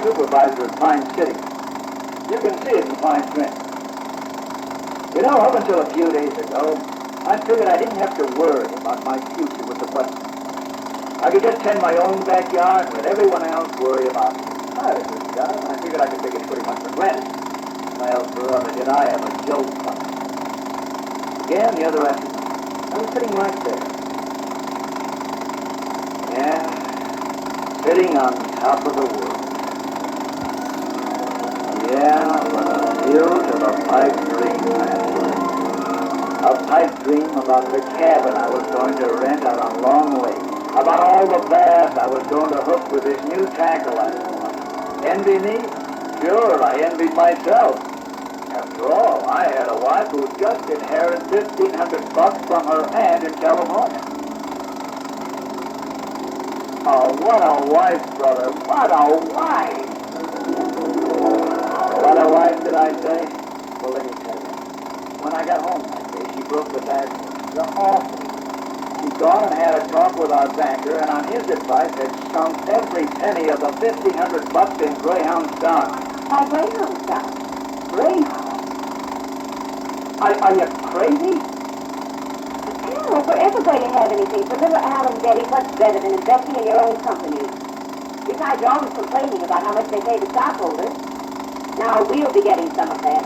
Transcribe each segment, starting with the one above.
Supervisor of Pine City. You can see it in fine print. You know, up until a few days ago, I figured I didn't have to worry about my future with the bus. I could just tend my own backyard and let everyone else worry about it. I had a good job, and I figured I could take it pretty much for granted. Well, brother, did I have a jolt coming. Again, the other afternoon, I was sitting right there. Yeah, sitting on top of the world. Yeah, but a view to the pipe dream last night. A pipe dream about the cabin I was going to rent out on Long Lake. About all the bass I was going to hook with this new tackle I bought. Envy me? Sure, I envied myself. After all, I had a wife who just inherited $1,500 from her aunt in California. Oh, what a wife, brother. What a wife! What a wife, did I say? Well, let me tell you. When I got home that day, she broke the bad news. The awful. She'd gone and had a talk with our banker, and on his advice had sunk every penny of the $1,500 in Greyhound stock. My Greyhound stock? Greyhound? Are you crazy? Al, if we're ever going to have anything for little Al and Betty, what's better than investing in your own company? Besides, you're always complaining about how much they pay the stockholders. Now we'll be getting some of that.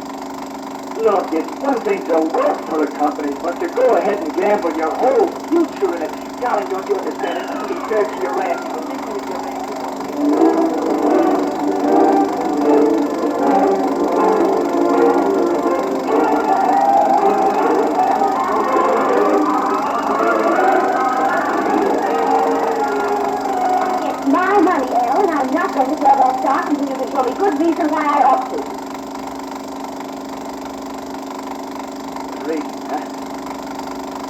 Look, it's one thing to work for a company, but to go ahead and gamble your whole future in it, darling, don't you understand? It doesn't be fair to your ranch. It's my money, Al, and I'm not going to sell that stock until you can show me good reason why I ought to.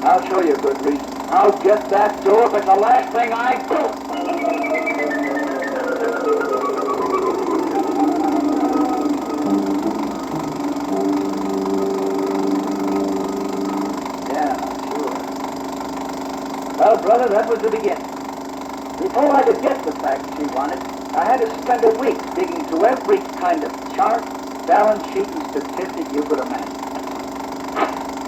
I'll show you a good reason. I'll get that door if it's the last thing I do. Yeah, sure. Well, brother, that was the beginning. Before I could get the facts she wanted, I had to spend a week digging through every kind of chart, balance sheet, and statistic you could imagine.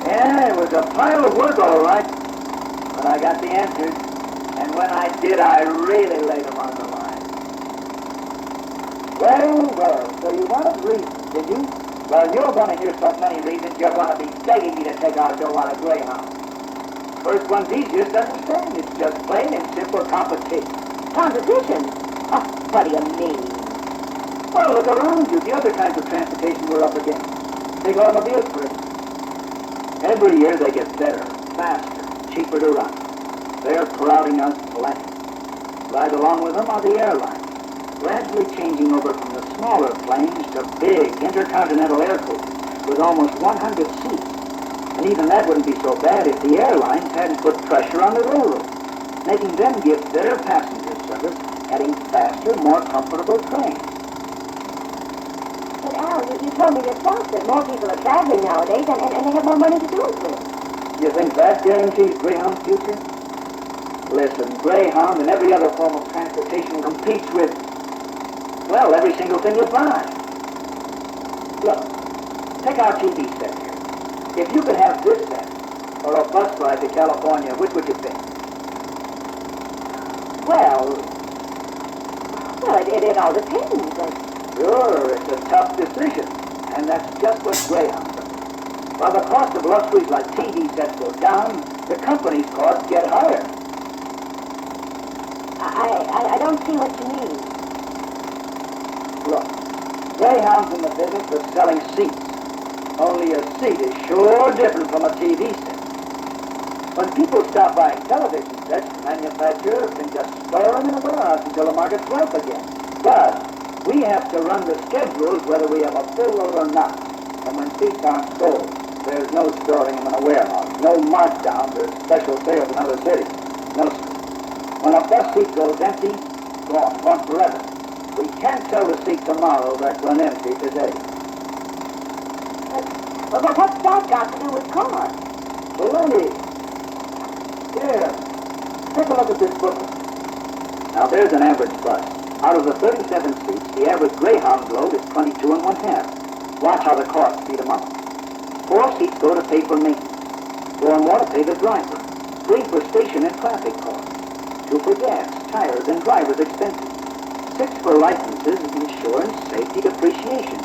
Yeah, it was a pile of work, all right. But I got the answers. And when I did, I really laid them on the line. Well, so you wanted reasons, did you? Well, you're going to hear so many reasons you're going to be begging me to take our dough out of Greyhound. First one's easiest to understand. It's just plain and simple competition. Competition? Oh, what do you mean? Well, look around you. The other kinds of transportation we're up against. Take automobiles, for instance. Every year they get better, faster, cheaper to run. They're crowding us plenty. Right along with them are the airlines, gradually changing over from the smaller planes to big intercontinental air coasters with almost 100 seats. And even that wouldn't be so bad if the airlines hadn't put pressure on the railroads, making them give better passenger service, adding faster, more comfortable trains. But Al, you told me yourself that more people are traveling nowadays and they have more money to do it with. You think that guarantees Greyhound's future? Listen, Greyhound and every other form of transportation competes with, well, every single thing you buy. Look, take our TV set here. If you could have this set or a bus ride to California, which would you pick? Well, it all depends. Sure, it's a tough decision, and that's just what Greyhound does. While the cost of luxuries like TV sets go down, the company's costs get higher. I don't see what you mean. Look, Greyhound's in the business of selling seats. Only a seat is sure different from a TV set. When people stop buying television sets, the manufacturer can just store them in a warehouse until the market's ripe again. But we have to run the schedules whether we have a full load or not. And when seats aren't sold, there's no storing them in a warehouse, no markdowns or special sales in other cities. No, sir. When a bus seat goes empty, gone forever. We can't sell the seat tomorrow that went empty today. But what's that got to do with cars? Plenty. Here, take a look at this booklet. Now there's an average bus. Out of the 37 seats, the average Greyhound load is 22 and 1/2. Watch how the costs feed them up. 4 seats go to pay for maintenance. 4 more to pay the driver. 3 for station and traffic costs. 2 for gas, tires, and driver's expenses. 6 for licenses, insurance, safety, depreciation.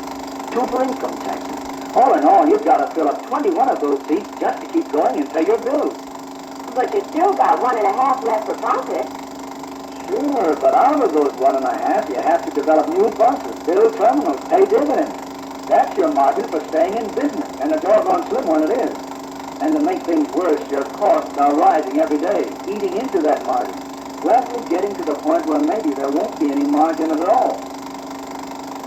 2 for income taxes. All in all, you've got to fill up 21 of those seats just to keep going and pay your bills. But you still got 1.5 left for profit. Sure, but out of those 1.5, you have to develop new buses, build terminals, pay dividends. That's your margin for staying in business, and a doggone slim one it is. And to make things worse, your costs are rising every day, eating into that margin. Gradually getting to the point where maybe there won't be any margin at all.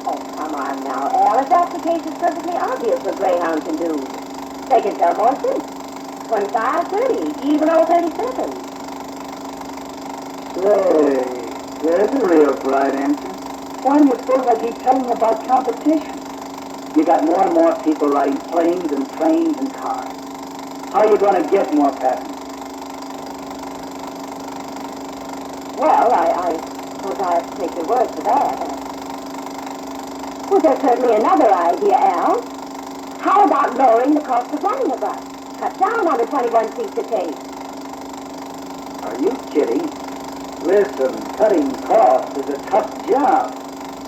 Oh, come on now, Al. If that's the case, it's perfectly obvious what Greyhound can do. They can sell more seats. 25, 30, even over 37. Say, there's a real bright answer. Why do you suppose I keep telling you about competition? You got more and more people riding planes and trains and cars. How are you going to get more passengers? Well, I suppose I have to take your word for that. Well, there's certainly another idea, Al. How about lowering the cost of running a bus? Cut down on the 21 seats it takes. Are you kidding? Listen, cutting costs is a tough job.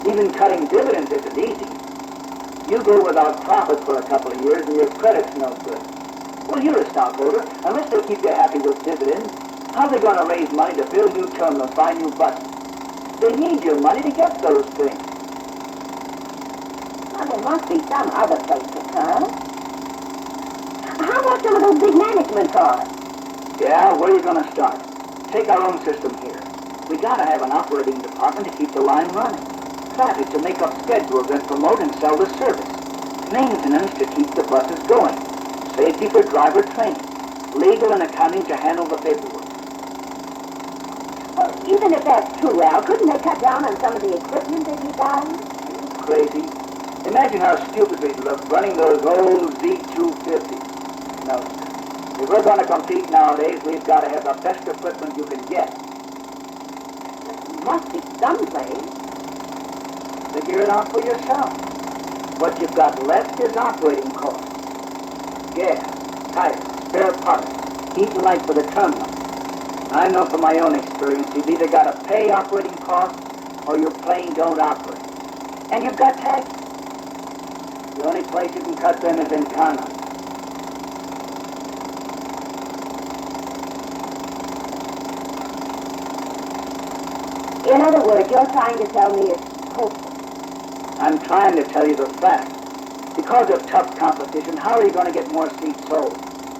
Even cutting dividends isn't easy. You go without profit for a couple of years and your credit's no good. Well, you're a stockholder. Unless they keep you happy with dividends, how are they going to raise money to build new terminals, buy new buses? They need your money to get those things. Well, there must be some other place to cut. How about some of those big management costs? Yeah, where are you going to start? Take our own system here. We got to have an operating department to keep the line running. Traffic to make up schedules and promote and sell the service. Maintenance to keep the buses going. Safety for driver training. Legal and accounting to handle the paperwork. Well, even if that's true, Al, couldn't they cut down on some of the equipment that you buy? Crazy. Imagine how stupid we'd look running those old Z250s. No, sir. If we're going to compete nowadays, we've got to have the best equipment you can get. There must be some place. Figure it out for yourself. What you've got left is operating costs. Gas, tires, spare parts, heat and light for the terminal. I know from my own experience, you've either got to pay operating costs or your plane don't operate. And you've got taxes. The only place you can cut them is in Congress. In other words, you're trying to tell me it's hopeless. I'm trying to tell you the fact. Because of tough competition, how are you going to get more seats sold?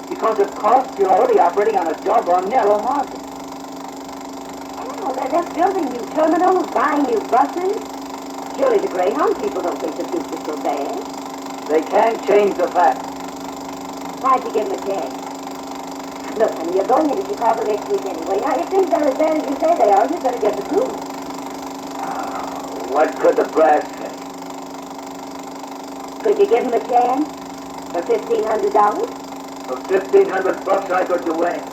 Because of cost, you're already operating on a doggone narrow margin. Oh, they're just building new terminals, buying new buses. Surely the Greyhound people don't think the future's so bad. They can't change the fact. Why'd you give them a chance? Look, honey, you're going into Chicago next week anyway. Now, if things are as bad as you say they are, you better get the proof. What could the brass say? Could you give them a chance for $1,500? For $1,500 I could do anything.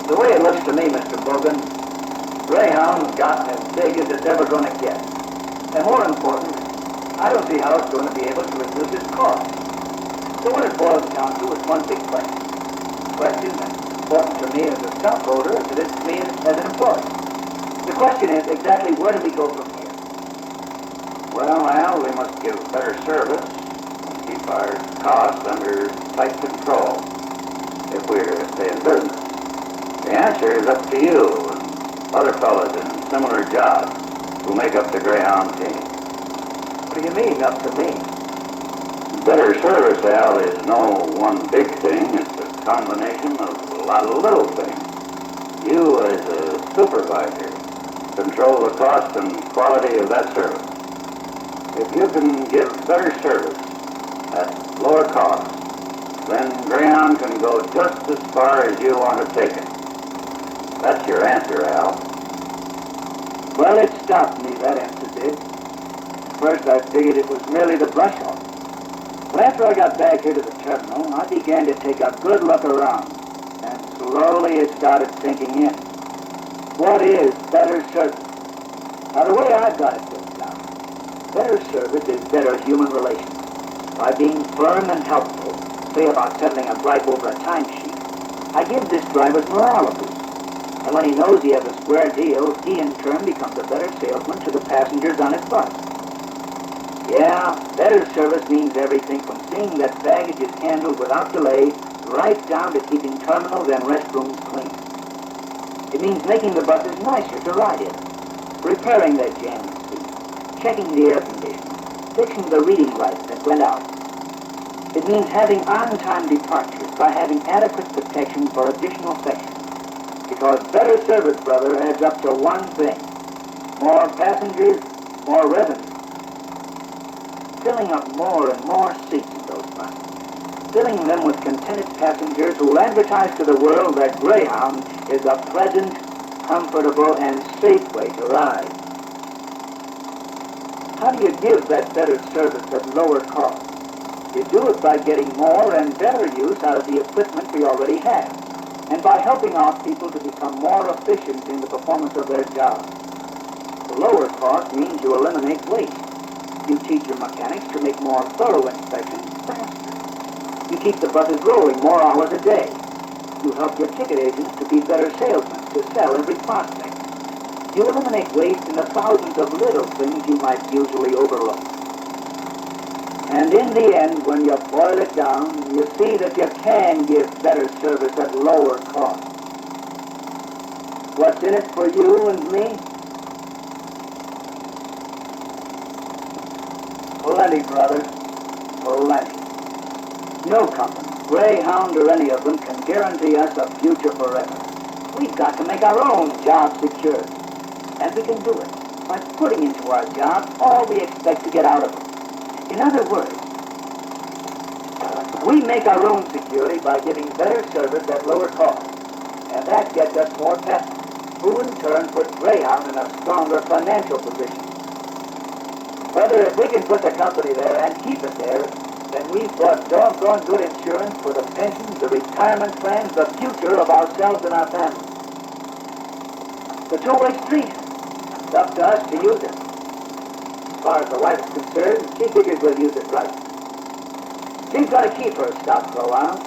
The way it looks to me, Mr. Bogan, Greyhound's gotten as big as it's ever going to get. And more important, I don't see how it's going to be able to reduce its cost. So what it boils down to is one big question. A question that's important to me as a stockholder as it is to me as an employee. The question is exactly where do we go from here? Well, we must give better service, keep our costs under tight control if we're to stay in business? The answer is up to you and other fellas in similar jobs who make up the Greyhound team. What do you mean, up to me? Better service, Al, is no one big thing. It's a combination of a lot of little things. You, as a supervisor, control the cost and quality of that service. If you can give better service at lower cost, then Greyhound can go just as far as you want to take it. That's your answer, Al. Well, it stopped me, that answer did. First, I figured it was merely the brush off. But after I got back here to the terminal, I began to take a good look around. And slowly it started sinking in. What is better service? Now, the way I've got it built down, better service is better human relations. By being firm and helpful, say about settling a gripe over a timesheet, I give this driver's morale a boost. And when he knows he has a square deal, he in turn becomes a better salesman to the passengers on his bus. Yeah, better service means everything from seeing that baggage is handled without delay, right down to keeping terminals and restrooms clean. It means making the buses nicer to ride in, repairing their jamming seats, checking the air conditioning, fixing the reading lights that went out. It means having on-time departures by having adequate protection for additional sections. Because better service, brother, adds up to one thing. More passengers, more revenue. Filling up more and more seats in those buses. Filling them with contented passengers who will advertise to the world that Greyhound is a pleasant, comfortable, and safe way to ride. How do you give that better service at lower cost? You do it by getting more and better use out of the equipment we already have, and by helping our people to become more efficient in the performance of their jobs. The lower cost means you eliminate waste. You teach your mechanics to make more thorough inspections faster. You keep the buses rolling more hours a day. You help your ticket agents to be better salesmen, to sell every prospect. You eliminate waste in the thousands of little things you might usually overlook. And in the end, when you boil it down, you see that you can give better service at lower cost. What's in it for you and me? Plenty, brother. Plenty. No company, Greyhound or any of them, can guarantee us a future forever. We've got to make our own job secure. And we can do it by putting into our jobs all we expect to get out of them. In other words, we make our own security by giving better service at lower cost. And that gets us more passengers, who in turn puts Greyhound in a stronger financial position. Brother, if we can put the company there and keep it there, then we've got doggone good insurance for the pensions, the retirement plans, the future of ourselves and our families. It's a two-way street. It's up to us to use it. As far as the wife is concerned, she figures we'll use it right. She's got to keep her stock for a while.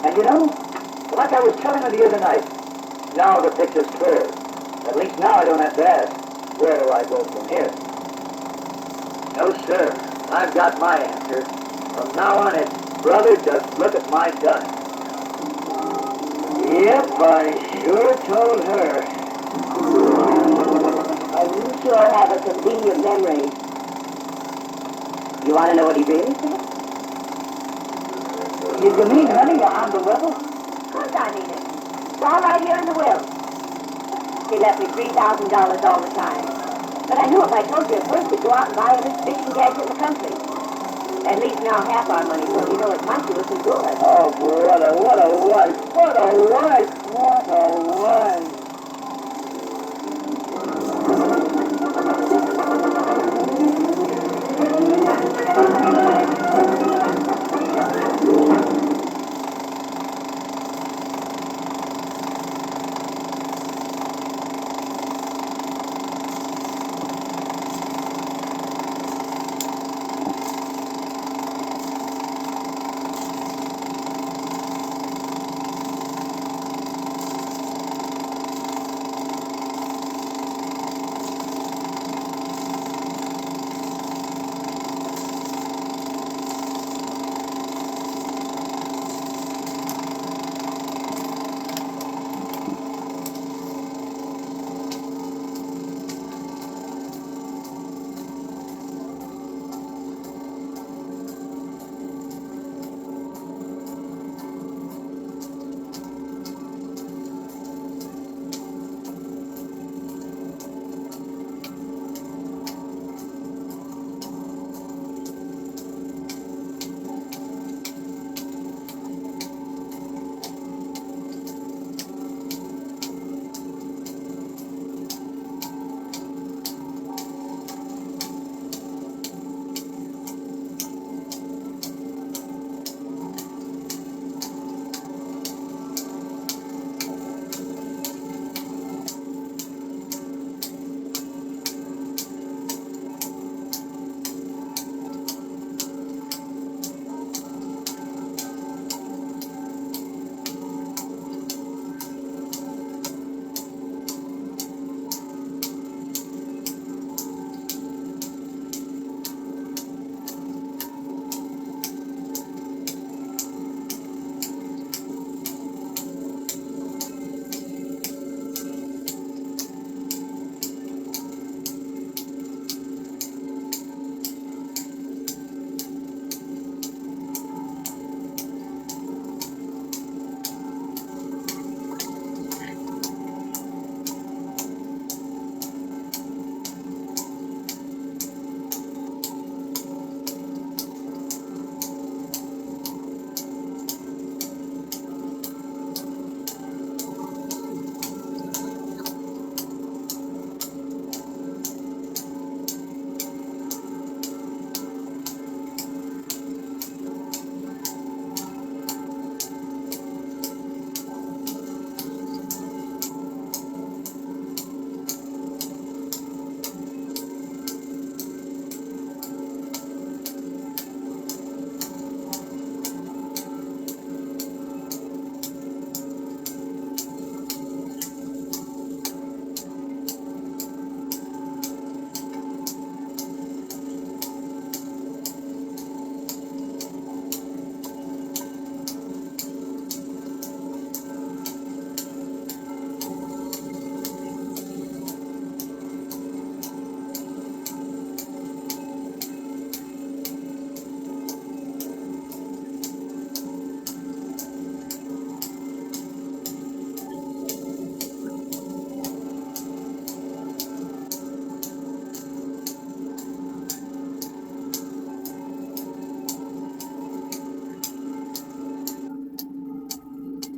And you know, like I was telling her the other night, now the picture's clear. At least now I don't have to ask, where do I go from here? No, sir. I've got my answer. From now on, it's, brother, just look at my gun. Yep, I sure told her. And you sure have a convenient memory. You want to know what he really said? You mean, honey, you're on the level? Of course I mean it. It's all right here in the will. He left me $3,000 all the time. But I knew if I told you at first, we'd go out and buy every fishing gadget in the country. At least now half our money, so you know it might do us some good. Oh, boy, what a wife. What a wife. What a wife.